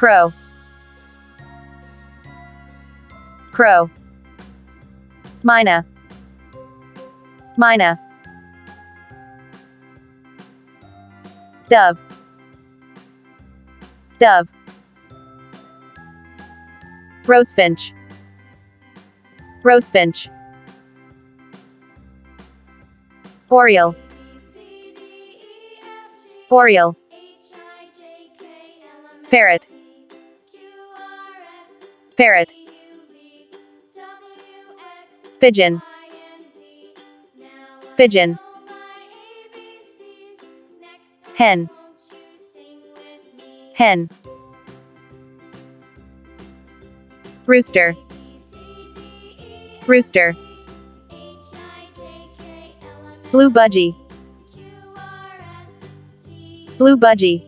Crow. Crow. Myna. Myna. Dove. Dove. Rosefinch. Rosefinch. Oriole. Oriole. Parrot. Parrot. Pigeon. Pigeon. Hen. Hen. Rooster. Rooster. Blue Budgie. Blue Budgie.